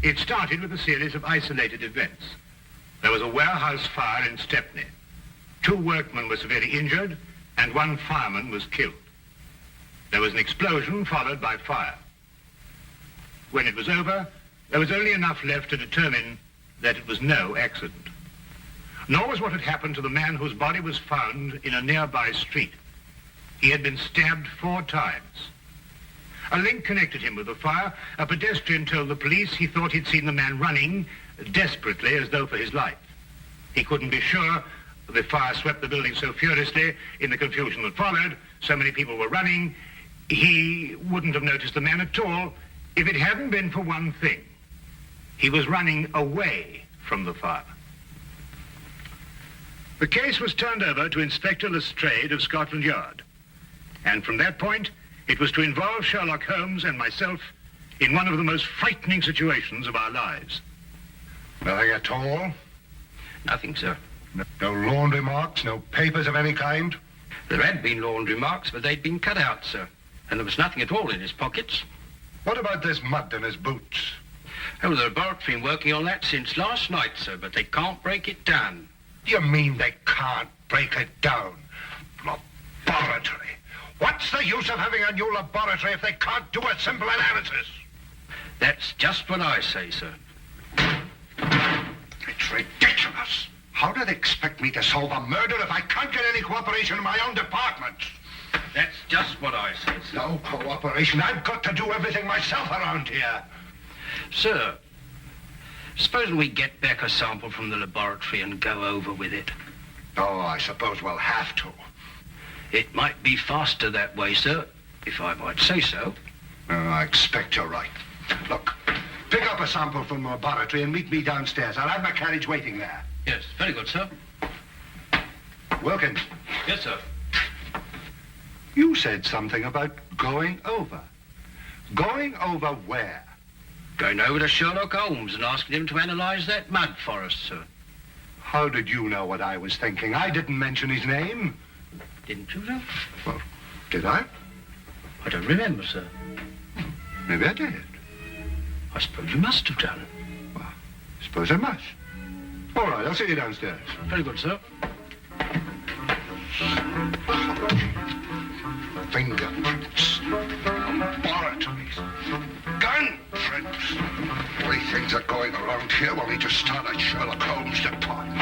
It started with a series of isolated events. There was a warehouse fire in Stepney. 2 workmen were severely injured, and 1 fireman was killed. There was an explosion followed by fire. When it was over, there was only enough left to determine that it was no accident. Nor was what had happened to the man whose body was found in a nearby street. He had been stabbed 4 times. A link connected him with the fire. A pedestrian told the police he thought he'd seen the man running desperately as though for his life. He couldn't be sure. The fire swept the building so furiously in the confusion that followed. So many people were running. He wouldn't have noticed the man at all if it hadn't been for one thing. He was running away from the fire. The case was turned over to Inspector Lestrade of Scotland Yard. And from that point, it was to involve Sherlock Holmes and myself in one of the most frightening situations of our lives. Nothing at all? Nothing, sir. No laundry marks, no papers of any kind? There had been laundry marks, but they'd been cut out, sir. And there was nothing at all in his pockets. What about this mud in his boots? Oh, the laboratory have been working on that since last night, sir, but they can't break it down. You mean they can't break it down? Laboratory? What's the use of having a new laboratory if they can't do a simple analysis? That's just what I say, sir. It's ridiculous. How do they expect me to solve a murder if I can't get any cooperation in my own department? That's just what I say, sir. No cooperation. I've got to do everything myself around here. Sir, supposing we get back a sample from the laboratory and go over with it? Oh, I suppose we'll have to. It might be faster that way, sir, if I might say so. I expect you're right. Look, pick up a sample from the laboratory and meet me downstairs. I'll have my carriage waiting there. Yes, very good, sir. Wilkins. Yes, sir. You said something about going over. Going over where? Going over to Sherlock Holmes and asking him to analyze that mud for us, sir. How did you know what I was thinking? I didn't mention his name. Didn't you, sir? Well, did I? I don't remember, sir. Maybe I did. I suppose you must have done. Well, I suppose I must. All right, I'll see you downstairs. Very good, sir. Fingerprints. Laboratories. Gun prints. The way things are going around here, we'll need to start a Sherlock Holmes department.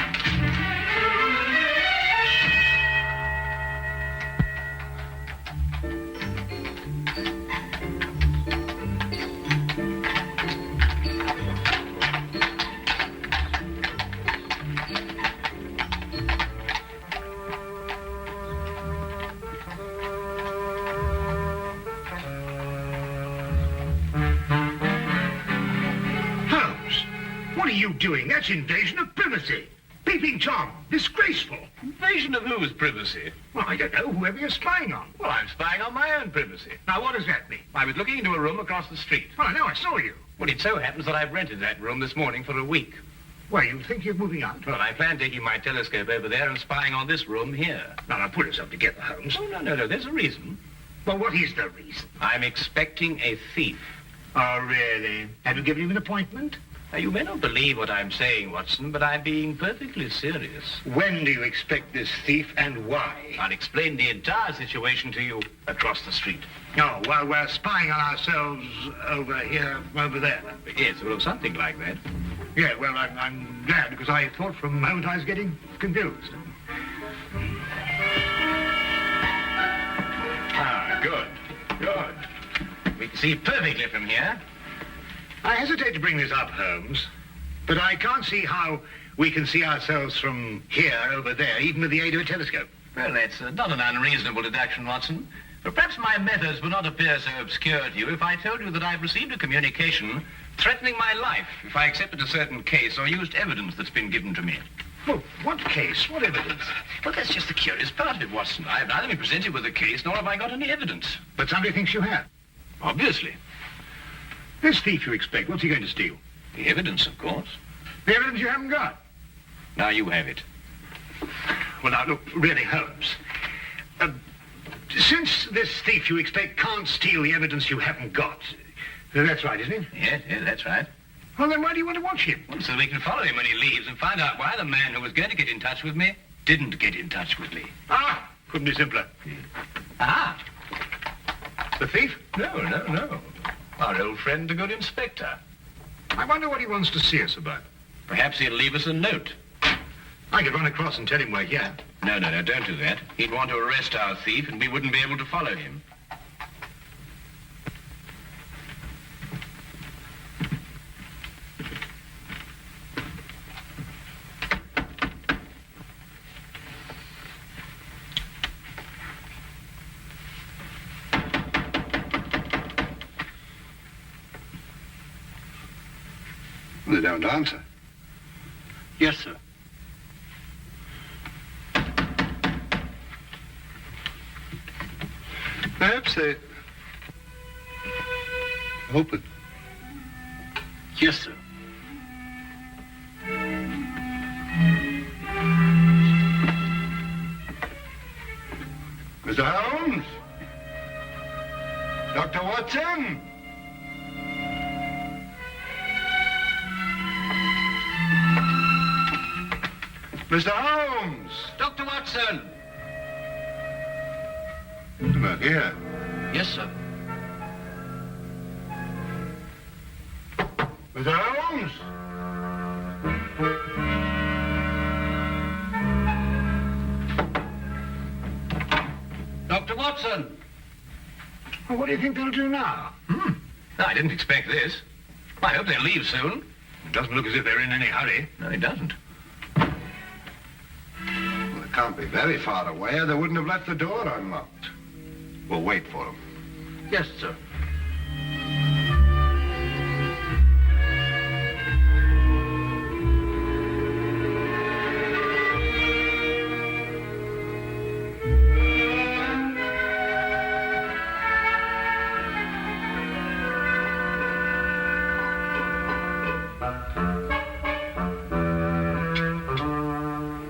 Doing? That's invasion of privacy. Peeping Tom, disgraceful. Invasion of whose privacy? Well, I don't know, whoever you're spying on. Well, I'm spying on my own privacy. Now, what does that mean? I was looking into a room across the street. Well, I know, I saw you. Well, it so happens that I've rented that room this morning for a week. Well, you think you're moving out? Well, I plan taking my telescope over there and spying on this room here. Now, pull yourself together, Holmes. Oh, no, there's a reason. Well, what is the reason? I'm expecting a thief. Oh, really? Have you given him an appointment? Now, you may not believe what I'm saying, Watson, but I'm being perfectly serious. When do you expect this thief and why? I'll explain the entire situation to you across the street. Oh, while we're spying on ourselves over here, over there. Yes, well, something like that. Yeah, well, I'm glad, because I thought for a moment I was getting confused. Ah, good. We can see perfectly from here. I hesitate to bring this up, Holmes, but I can't see how we can see ourselves from here over there, even with the aid of a telescope. Well, that's not an unreasonable deduction, Watson. But perhaps my methods would not appear so obscure to you if I told you that I've received a communication threatening my life if I accepted a certain case or used evidence that's been given to me. Well, what case? What evidence? Well, that's just the curious part of it, Watson. I've neither been presented with a case, nor have I got any evidence. But somebody thinks you have. Obviously. This thief you expect, what's he going to steal? The evidence, of course. The evidence you haven't got? Now you have it. Well, now, look, really, Holmes. Since this thief you expect can't steal the evidence you haven't got, that's right, isn't it? Yes, that's right. Well, then why do you want to watch him? Well, so we can follow him when he leaves and find out why the man who was going to get in touch with me didn't get in touch with me. Ah, couldn't be simpler. Ah, The thief? no. Our old friend, the good inspector. I wonder what he wants to see us about. Perhaps he'll leave us a note. I could run across and tell him we're here. No, don't do that. He'd want to arrest our thief and we wouldn't be able to follow him. They don't answer. Yes, sir. Perhaps they... Open. Yes, sir. Mr. Holmes? Dr. Watson? Mr. Holmes! Dr. Watson! He's not here. Yes, sir. Mr. Holmes? Dr. Watson! Well, what do you think they'll do now? No, I didn't expect this. I hope they'll leave soon. It doesn't look as if they're in any hurry. No, it doesn't. Well, they can't be very far away, or they wouldn't have left the door unlocked. We'll wait for them. Yes, sir.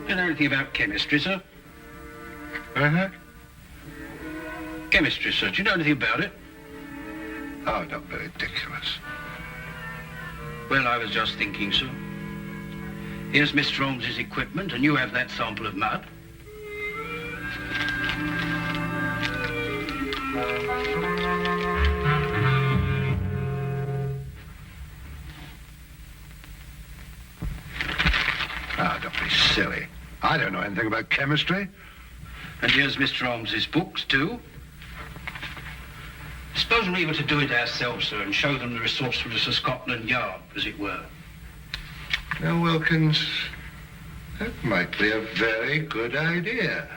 You know anything about chemistry, sir? Uh-huh. Chemistry, sir. Do you know anything about it? Oh, don't be ridiculous. Well, I was just thinking, sir. Here's Mr. Holmes's equipment, and you have that sample of mud. Ah, don't be silly. I don't know anything about chemistry. And here's Mr. Holmes's books, too. Supposing we were to do it ourselves, sir, and show them the resourcefulness of Scotland Yard, as it were. Now, Wilkins, that might be a very good idea.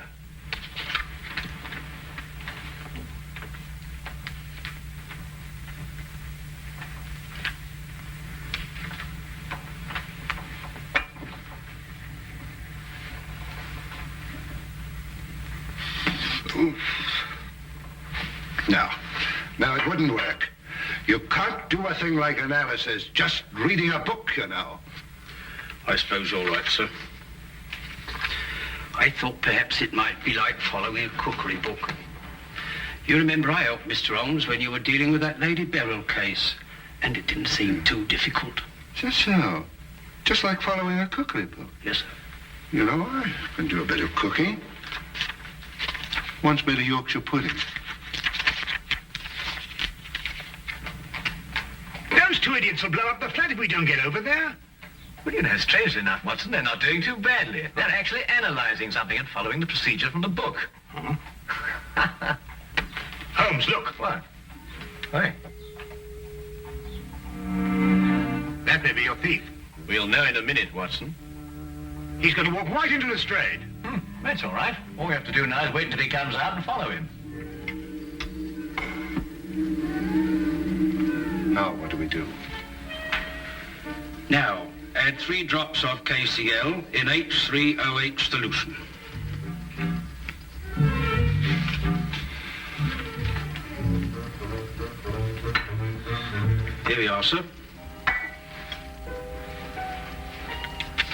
Oof. Now, it wouldn't work. You can't do a thing like analysis just reading a book, you know. I suppose all right, sir. I thought perhaps it might be like following a cookery book. You remember I helped Mr. Holmes when you were dealing with that Lady Beryl case, and it didn't seem too difficult. Just so. Just like following a cookery book. Yes, sir. You know, I can do a bit of cooking. Once made a Yorkshire pudding. Those two idiots will blow up the flat if we don't get over there. Well, you know, strangely enough, Watson, they're not doing too badly. They're actually analyzing something and following the procedure from the book. Huh? Holmes, look. What? Why? That may be your thief. We'll know in a minute, Watson. He's going to walk right into Lestrade. That's all right. All we have to do now is wait until he comes out and follow him. Now, what do we do? Now, add 3 drops of KCl in H3OH solution. Here we are, sir.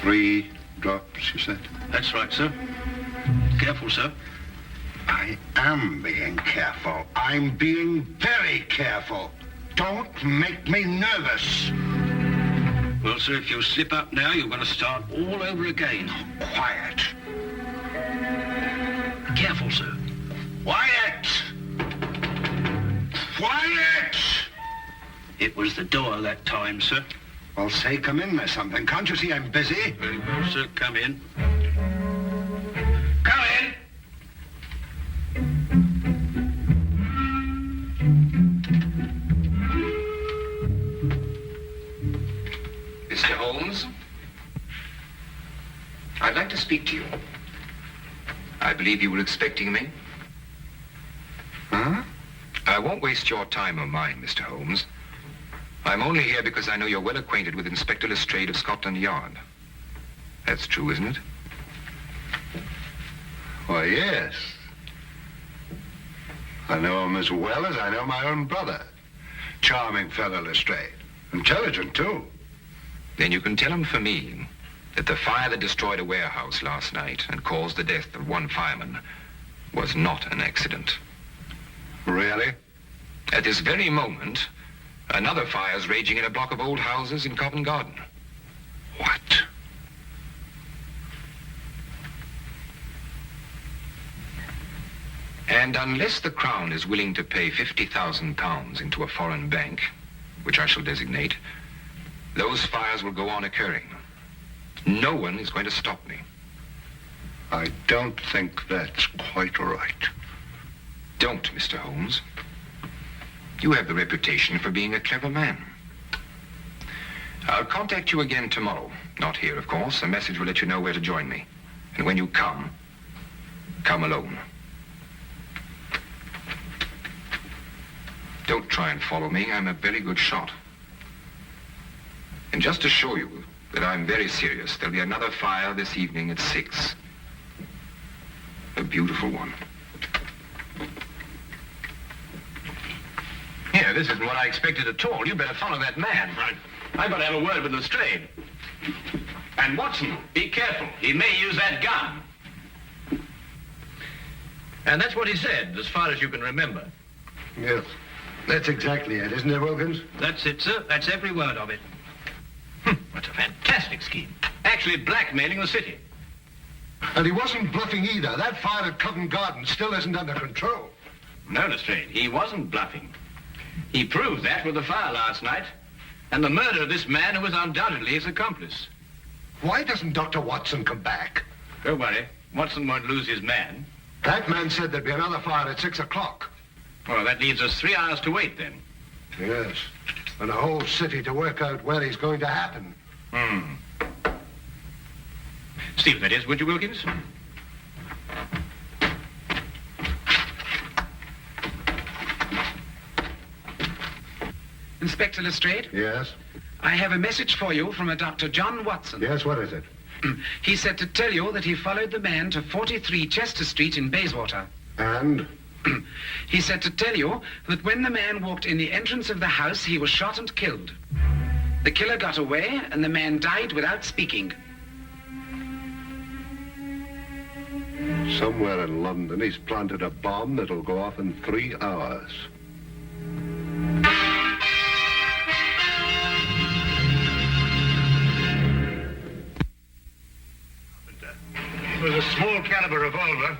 3 drops, you said? That's right, sir. Careful, sir. I am being careful. I'm being very careful. Don't make me nervous. Well, sir, if you slip up now, you're going to start all over again. Quiet. Careful, sir. Quiet! Quiet! It was the door that time, sir. Well, say, come in or something. Can't you see I'm busy? Very well, sir. Come in. Come in! Mr. Holmes, I'd like to speak to you. I believe you were expecting me. Huh? I won't waste your time or mine, Mr. Holmes. I'm only here because I know you're well acquainted with Inspector Lestrade of Scotland Yard. That's true, isn't it? Why, yes. I know him as well as I know my own brother. Charming fellow, Lestrade. Intelligent, too. Then you can tell him for me that the fire that destroyed a warehouse last night and caused the death of one fireman was not an accident. Really? At this very moment, another fire is raging in a block of old houses in Covent Garden. What? And unless the Crown is willing to pay £50,000 into a foreign bank, which I shall designate, those fires will go on occurring. No one is going to stop me. I don't think that's quite right. Don't, Mr. Holmes. You have the reputation for being a clever man. I'll contact you again tomorrow. Not here, of course. A message will let you know where to join me. And when you come alone. Don't try and follow me. I'm a very good shot. And just to show you that I'm very serious, there'll be another fire this evening at 6. A beautiful one. Here, this isn't what I expected at all. You better follow that man. Right. I've got to have a word with Lestrade. And Watson, be careful. He may use that gun. And that's what he said, as far as you can remember. Yes. That's exactly it, isn't it, Wilkins? That's it, sir. That's every word of it. What a fantastic scheme. Actually blackmailing the city. And he wasn't bluffing either. That fire at Covent Garden still isn't under control. No, Lestrade, he wasn't bluffing. He proved that with the fire last night and the murder of this man who was undoubtedly his accomplice. Why doesn't Dr. Watson come back? Don't worry. Watson won't lose his man. That man said there'd be another fire at 6 o'clock. Well, that leaves us 3 hours to wait then. Yes. And a whole city to work out where he's going to happen. Steve, that is, would you, Wilkins? Inspector Lestrade, Yes? I have a message for you from a Dr. John Watson. Yes, what is it? He said to tell you that he followed the man to 43 Chester Street in Bayswater. And? He said to tell you that when the man walked in the entrance of the house, he was shot and killed. The killer got away, and the man died without speaking. Somewhere in London, he's planted a bomb that'll go off in 3 hours. It was a small caliber revolver.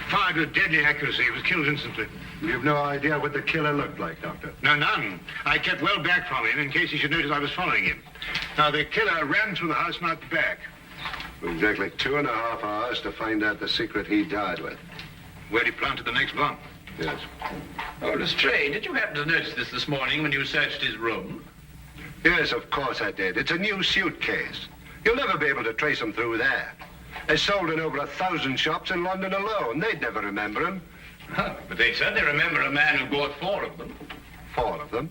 Fired with deadly accuracy. He was killed instantly. You've no idea what the killer looked like, Doctor. No, none. I kept well back from him in case he should notice I was following him. Now, the killer ran through the house and out the back. Exactly 2.5 hours to find out the secret he died with. Where he planted the next bomb. Yes. Oh, Lestrade, did you happen to notice this morning when you searched his room? Yes, of course I did. It's a new suitcase. You'll never be able to trace him through that. It's sold in over 1,000 shops in London alone. They'd never remember him. Oh, but they certainly remember a man who bought 4 of them. 4 of them.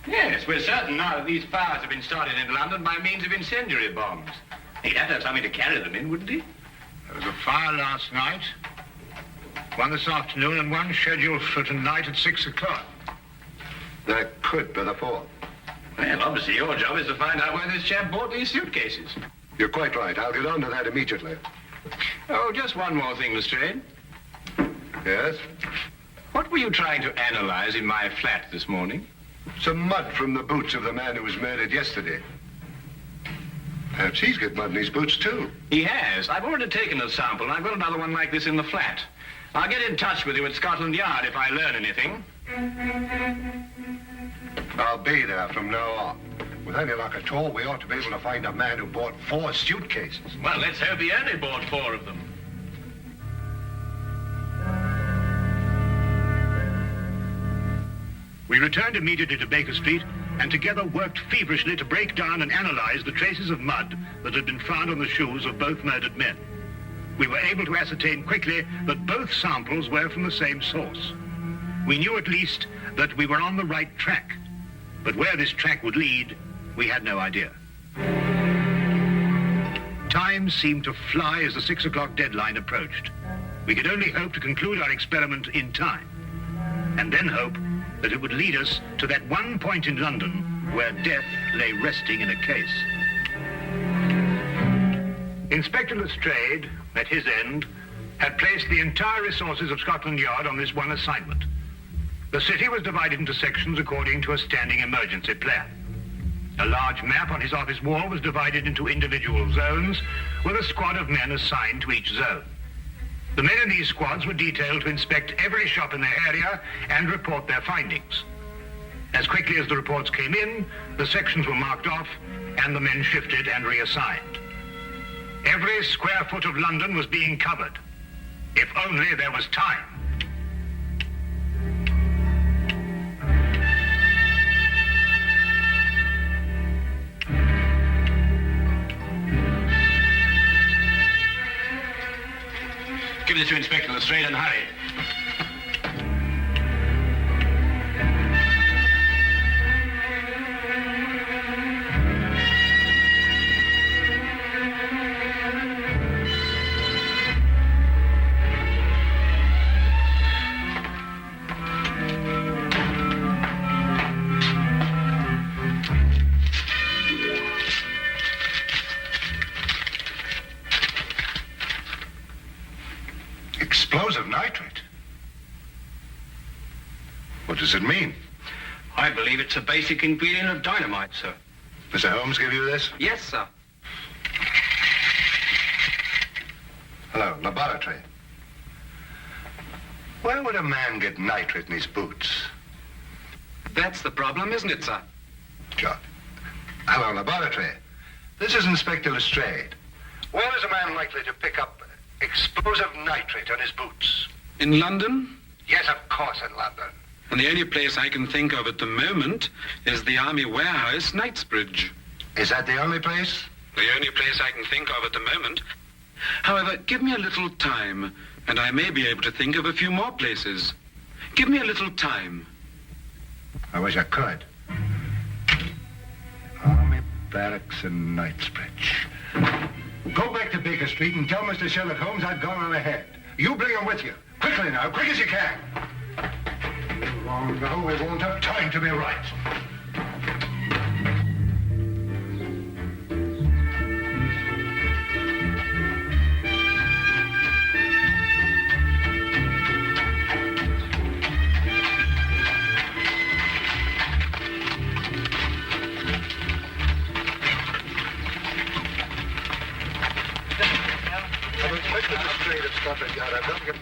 Yes, we're certain now that these fires have been started in London by means of incendiary bombs. He'd have to have something to carry them in, wouldn't he? There was a fire last night, one this afternoon, and one scheduled for tonight at 6 o'clock. That could be the 4th. Well, obviously your job is to find out where this chap bought these suitcases. You're quite right. I'll get on to that immediately. Oh, just one more thing, Lestrade. Yes? What were you trying to analyze in my flat this morning? Some mud from the boots of the man who was murdered yesterday. Perhaps he's got mud in his boots, too. He has. I've already taken a sample, and I've got another one like this in the flat. I'll get in touch with you at Scotland Yard if I learn anything. I'll be there from now on. With any luck at all, we ought to be able to find a man who bought 4 suitcases. Well, let's hope he only bought 4 of them. We returned immediately to Baker Street and together worked feverishly to break down and analyze the traces of mud that had been found on the shoes of both murdered men. We were able to ascertain quickly that both samples were from the same source. We knew at least that we were on the right track, but where this track would lead, we had no idea. Time seemed to fly as the 6 o'clock deadline approached. We could only hope to conclude our experiment in time, and then hope that it would lead us to that one point in London where death lay resting in a case. Inspector Lestrade, at his end, had placed the entire resources of Scotland Yard on this one assignment. The city was divided into sections according to a standing emergency plan. A large map on his office wall was divided into individual zones, with a squad of men assigned to each zone. The men in these squads were detailed to inspect every shop in their area and report their findings. As quickly as the reports came in, the sections were marked off and the men shifted and reassigned. Every square foot of London was being covered. If only there was time. Give this to Inspector Lestrade and hurry. Explosive nitrate? What does it mean? I believe it's a basic ingredient of dynamite, sir. Mr. Holmes give you this? Yes, sir. Hello, laboratory. Where would a man get nitrate in his boots? That's the problem, isn't it, sir? John. Hello, laboratory. This is Inspector Lestrade. Where is a man likely to pick up explosive nitrate on his boots? In London? Yes, of course, in London. And the only place I can think of at the moment is the Army Warehouse, Knightsbridge. Is that the only place? The only place I can think of at the moment. However, give me a little time, and I may be able to think of a few more places. Give me a little time. I wish I could. Army Barracks in Knightsbridge. Go back to Baker Street and tell Mr. Sherlock Holmes I've gone on ahead. You bring him with you. Quickly now, quick as you can. Long now, we won't have time to be right. I'm Inspector Lestrade of Scotland Yard. I've got to get...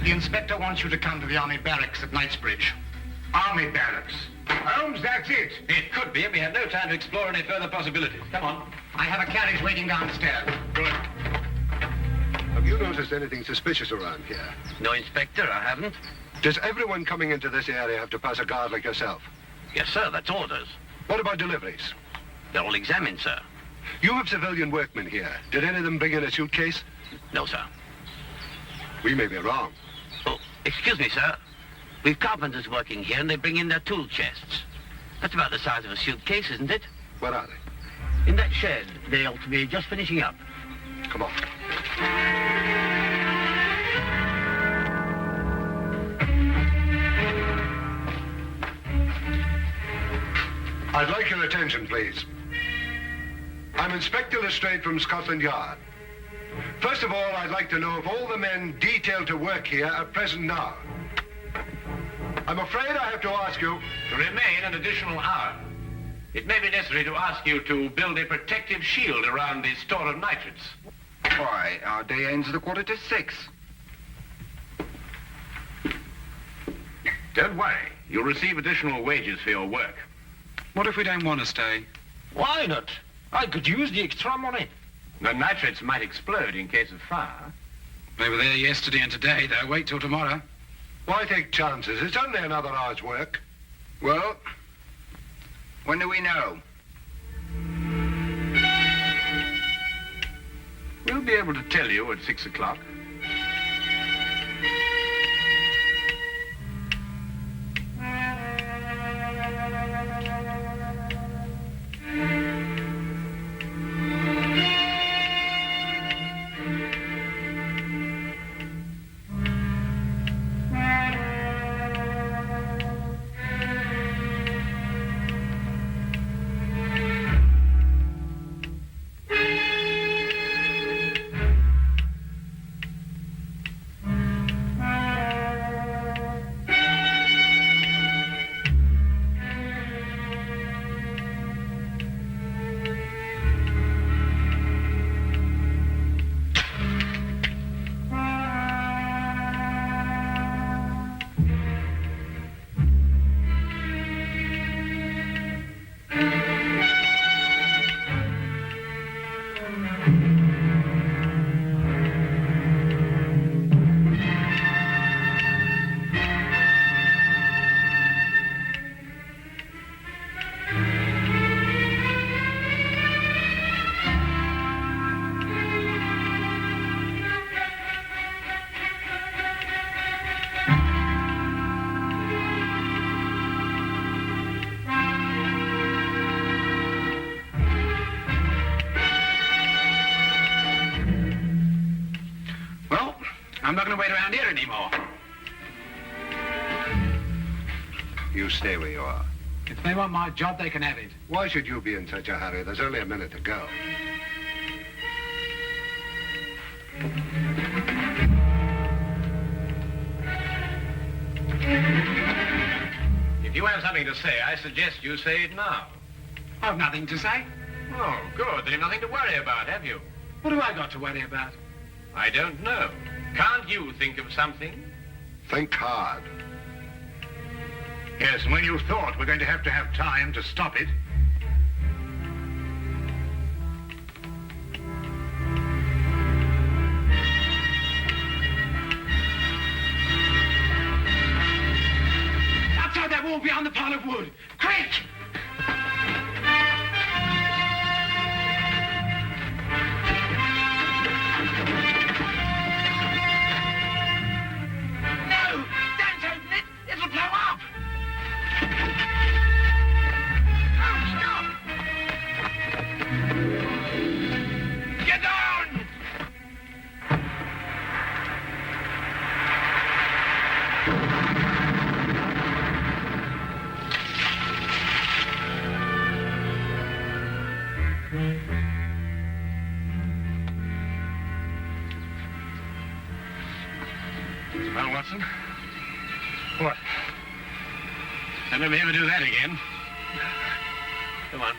The inspector wants you to come to the Army Barracks at Knightsbridge. Army Barracks? Holmes, that's it. It could be, and we have no time to explore any further possibilities. Come on. I have a carriage waiting downstairs. Good. Have you noticed anything suspicious around here? No, Inspector, I haven't. Does everyone coming into this area have to pass a guard like yourself? Yes, sir, that's orders. What about deliveries? They're all examined, sir. You have civilian workmen here. Did any of them bring in a suitcase? No, sir. We may be wrong. Oh, excuse me, sir. We've carpenters working here, and they bring in their tool chests. That's about the size of a suitcase, isn't it? Where are they? In that shed. They ought to be just finishing up. Come on. I'd like your attention, please. I'm Inspector Lestrade from Scotland Yard. First of all, I'd like to know if all the men detailed to work here are present now. I'm afraid I have to ask you... To remain an additional hour. It may be necessary to ask you to build a protective shield around the store of nitrates. Why, our day ends at 6:15. Don't worry. You'll receive additional wages for your work. What if we don't want to stay? Why not? I could use the extra money. The nitrates might explode in case of fire. They were there yesterday and today, though. Wait till tomorrow. Why take chances? It's only another hour's work. Well, when do we know? We'll be able to tell you at 6 o'clock. I'm not going to wait around here anymore. You stay where you are. If they want my job, they can have it. Why should you be in such a hurry? There's only a minute to go. If you have something to say, I suggest you say it now. I've nothing to say. Oh, good. Then you've nothing to worry about, have you? What have I got to worry about? I don't know. Can't you think of something? Think hard. Yes, and when you thought we're going to have time to stop it, outside that wall behind the pile of wood. Quick! No! Don't open it! It'll blow up! Oh, stop! Get down! well, Watson. What? Don't let me ever do that again. Come on.